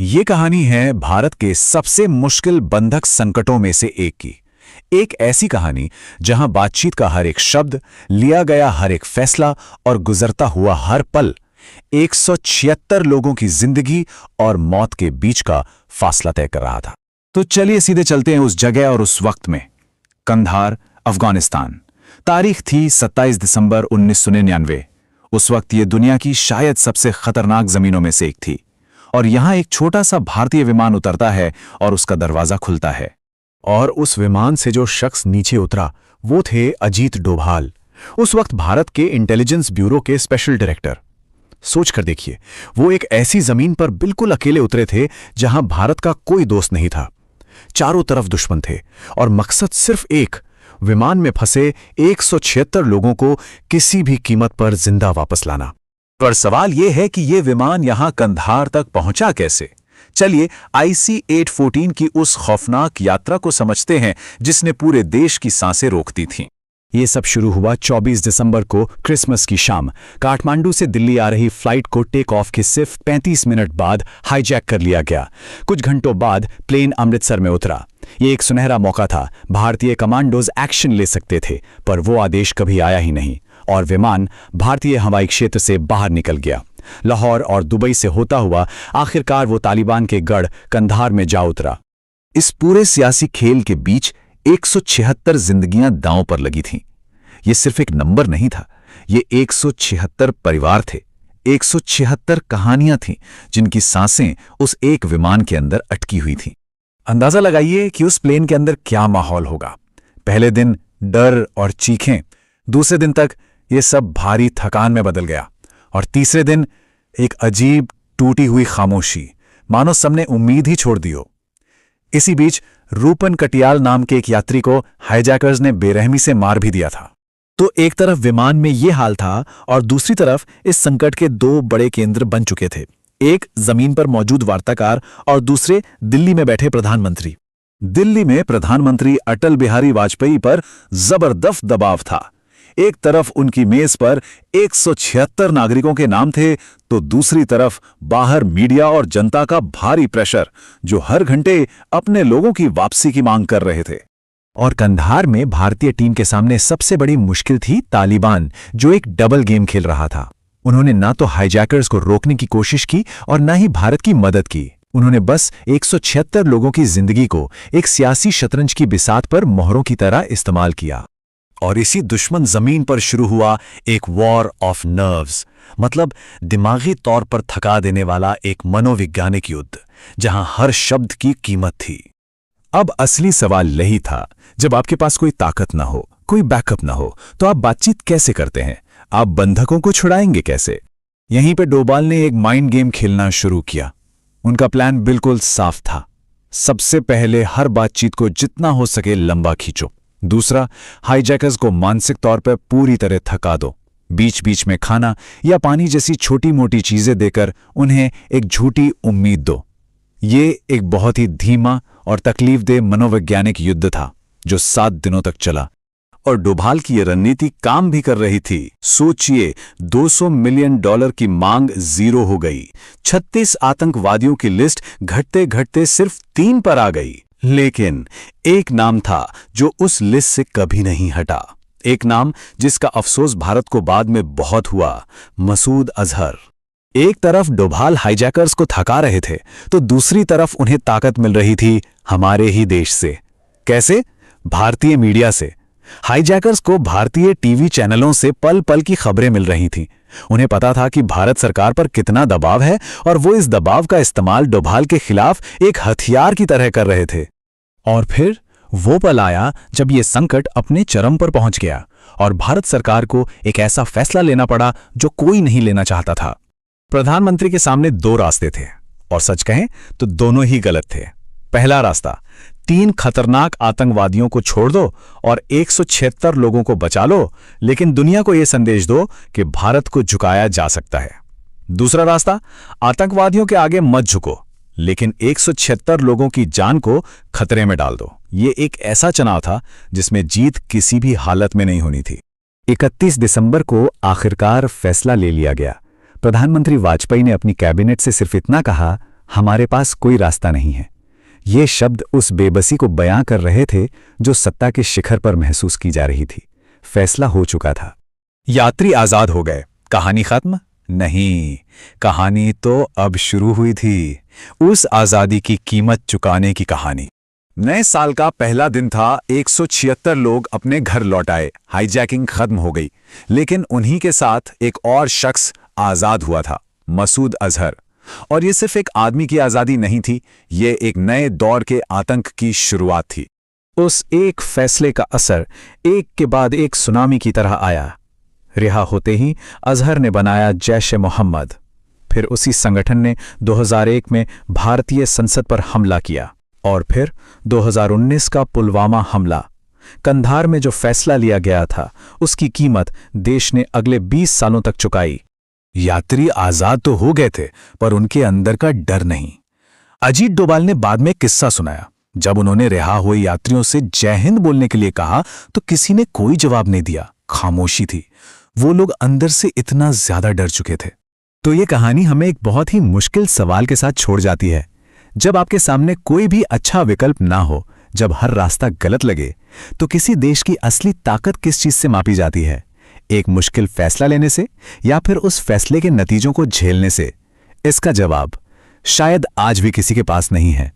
ये कहानी है भारत के सबसे मुश्किल बंधक संकटों में से एक की। एक ऐसी कहानी जहां बातचीत का हर एक शब्द, लिया गया हर एक फैसला और गुजरता हुआ हर पल 176 लोगों की जिंदगी और मौत के बीच का फासला तय कर रहा था। तो चलिए सीधे चलते हैं उस जगह और उस वक्त में। कंधार, अफगानिस्तान। तारीख थी 27 दिसंबर 1999। उस वक्त ये दुनिया की शायद सबसे खतरनाक जमीनों में से एक थी। और यहां एक छोटा सा भारतीय विमान उतरता है और उसका दरवाजा खुलता है। और उस विमान से जो शख्स नीचे उतरा वो थे अजीत डोभाल, उस वक्त भारत के इंटेलिजेंस ब्यूरो के स्पेशल डायरेक्टर। सोच कर देखिए, वो एक ऐसी जमीन पर बिल्कुल अकेले उतरे थे जहां भारत का कोई दोस्त नहीं था। चारों तरफ दुश्मन थे और मकसद सिर्फ एक, विमान में फंसे 176 लोगों को किसी भी कीमत पर जिंदा वापस लाना। पर सवाल यह है कि यह विमान यहां कंधार तक पहुंचा कैसे? चलिए IC-814 की उस खौफनाक यात्रा को समझते हैं जिसने पूरे देश की सांसें रोक दी थीं। ये सब शुरू हुआ 24 दिसंबर को, क्रिसमस की शाम। काठमांडू से दिल्ली आ रही फ्लाइट को टेक ऑफ के सिर्फ 35 मिनट बाद हाईजैक कर लिया गया। कुछ घंटों बाद प्लेन अमृतसर में उतरा। ये एक सुनहरा मौका था। भारतीय कमांडोज एक्शन ले सकते थे, पर वो आदेश कभी आया ही नहीं और विमान भारतीय हवाई क्षेत्र से बाहर निकल गया। लाहौर और दुबई से होता हुआ आखिरकार वो तालिबान के गढ़ कंधार में जा उतरा। इस पूरे सियासी खेल के बीच 176 जिंदगियां दांव पर लगी थीं। ये सिर्फ एक नंबर नहीं था, ये 176 परिवार थे, 176 कहानियां थीं जिनकी सांसें उस एक विमान के अंदर अटकी हुई थीं। अंदाजा लगाइए कि उस प्लेन के अंदर क्या माहौल होगा। पहले दिन डर और चीखें, दूसरे दिन तक ये सब भारी थकान में बदल गया और तीसरे दिन एक अजीब टूटी हुई खामोशी, मानो सबने उम्मीद ही छोड़ दी हो। इसी बीच रूपन कटियाल नाम के एक यात्री को हाईजैकर्स ने बेरहमी से मार भी दिया था। तो एक तरफ विमान में ये हाल था और दूसरी तरफ इस संकट के दो बड़े केंद्र बन चुके थे। एक जमीन पर मौजूद वार्ताकार और दूसरे दिल्ली में बैठे प्रधानमंत्री। दिल्ली में प्रधानमंत्री अटल बिहारी वाजपेयी पर जबरदस्त दबाव था। एक तरफ उनकी मेज पर 176 नागरिकों के नाम थे, तो दूसरी तरफ बाहर मीडिया और जनता का भारी प्रेशर, जो हर घंटे अपने लोगों की वापसी की मांग कर रहे थे। और कंधार में भारतीय टीम के सामने सबसे बड़ी मुश्किल थी तालिबान, जो एक डबल गेम खेल रहा था। उन्होंने ना तो हाईजैकर्स को रोकने की कोशिश की और ना ही भारत की मदद की। उन्होंने बस 176 लोगों की जिंदगी को एक सियासी शतरंज की बिसात पर मोहरों की तरह इस्तेमाल किया। और इसी दुश्मन जमीन पर शुरू हुआ एक वॉर ऑफ नर्व्स, मतलब दिमागी तौर पर थका देने वाला एक मनोवैज्ञानिक युद्ध, जहां हर शब्द की कीमत थी। अब असली सवाल यही था, जब आपके पास कोई ताकत ना हो, कोई बैकअप ना हो, तो आप बातचीत कैसे करते हैं? आप बंधकों को छुड़ाएंगे कैसे? यहीं पे डोभाल ने एक माइंड गेम खेलना शुरू किया। उनका प्लान बिल्कुल साफ था। सबसे पहले हर बातचीत को जितना हो सके लंबा खींचो। दूसरा, हाईजैकर्स को मानसिक तौर पर पूरी तरह थका दो। बीच बीच में खाना या पानी जैसी छोटी मोटी चीजें देकर उन्हें एक झूठी उम्मीद दो। ये एक बहुत ही धीमा और तकलीफदेह मनोवैज्ञानिक युद्ध था जो 7 दिनों तक चला। और डोभाल की यह रणनीति काम भी कर रही थी। सोचिए, $200 मिलियन की मांग जीरो हो गई। 36 आतंकवादियों की लिस्ट घटते घटते सिर्फ 3 पर आ गई। लेकिन एक नाम था जो उस लिस्ट से कभी नहीं हटा। एक नाम जिसका अफसोस भारत को बाद में बहुत हुआ, मसूद अजहर। एक तरफ डोभाल हाईजैकर्स को थका रहे थे, तो दूसरी तरफ उन्हें ताकत मिल रही थी हमारे ही देश से। कैसे? भारतीय मीडिया से। हाईजैकर्स को भारतीय टीवी चैनलों से पल पल की खबरें मिल रही थीं। उन्हें पता था कि भारत सरकार पर कितना दबाव है और वो इस दबाव का इस्तेमाल डोभाल के खिलाफ एक हथियार की तरह कर रहे थे। और फिर वो पल आया जब ये संकट अपने चरम पर पहुंच गया और भारत सरकार को एक ऐसा फैसला लेना पड़ा जो कोई नहीं लेना चाहता था। प्रधानमंत्री के सामने 2 रास्ते थे और सच कहें तो दोनों ही गलत थे। पहला रास्ता, 3 खतरनाक आतंकवादियों को छोड़ दो और 176 लोगों को बचा लो, लेकिन दुनिया को यह संदेश दो कि भारत को झुकाया जा सकता है। दूसरा रास्ता, आतंकवादियों के आगे मत झुको, लेकिन 176 लोगों की जान को खतरे में डाल दो। ये एक ऐसा चुनाव था जिसमें जीत किसी भी हालत में नहीं होनी थी। 31 दिसंबर को आखिरकार फैसला ले लिया गया। प्रधानमंत्री वाजपेयी ने अपनी कैबिनेट से सिर्फ इतना कहा, हमारे पास कोई रास्ता नहीं है। ये शब्द उस बेबसी को बयां कर रहे थे जो सत्ता के शिखर पर महसूस की जा रही थी। फैसला हो चुका था। यात्री आजाद हो गए। कहानी खत्म? नहीं, कहानी तो अब शुरू हुई थी। उस आजादी की कीमत चुकाने की कहानी। नए साल का पहला दिन था। 176 लोग अपने घर लौट आए। हाईजैकिंग खत्म हो गई, लेकिन उन्हीं के साथ एक और शख्स आजाद हुआ था, मसूद अजहर। और ये सिर्फ एक आदमी की आजादी नहीं थी, ये एक नए दौर के आतंक की शुरुआत थी। उस एक फैसले का असर एक के बाद एक सुनामी की तरह आया। रिहा होते ही अजहर ने बनाया जैश-ए-मोहम्मद। फिर उसी संगठन ने 2001 में भारतीय संसद पर हमला किया, और फिर 2019 का पुलवामा हमला। कंधार में जो फैसला लिया गया था, उसकी कीमत देश ने अगले 20 सालों तक चुकाई। यात्री आजाद तो हो गए थे, पर उनके अंदर का डर नहीं। अजीत डोभाल ने बाद में किस्सा सुनाया। जब उन्होंने रिहा हुए यात्रियों से जय हिंद बोलने के लिए कहा तो किसी ने कोई जवाब नहीं दिया, खामोशी थी। वो लोग अंदर से इतना ज्यादा डर चुके थे। तो ये कहानी हमें एक बहुत ही मुश्किल सवाल के साथ छोड़ जाती है। जब आपके सामने कोई भी अच्छा विकल्प ना हो, जब हर रास्ता गलत लगे, तो किसी देश की असली ताकत किस चीज से मापी जाती है? एक मुश्किल फैसला लेने से, या फिर उस फैसले के नतीजों को झेलने से? इसका जवाब शायद आज भी किसी के पास नहीं है।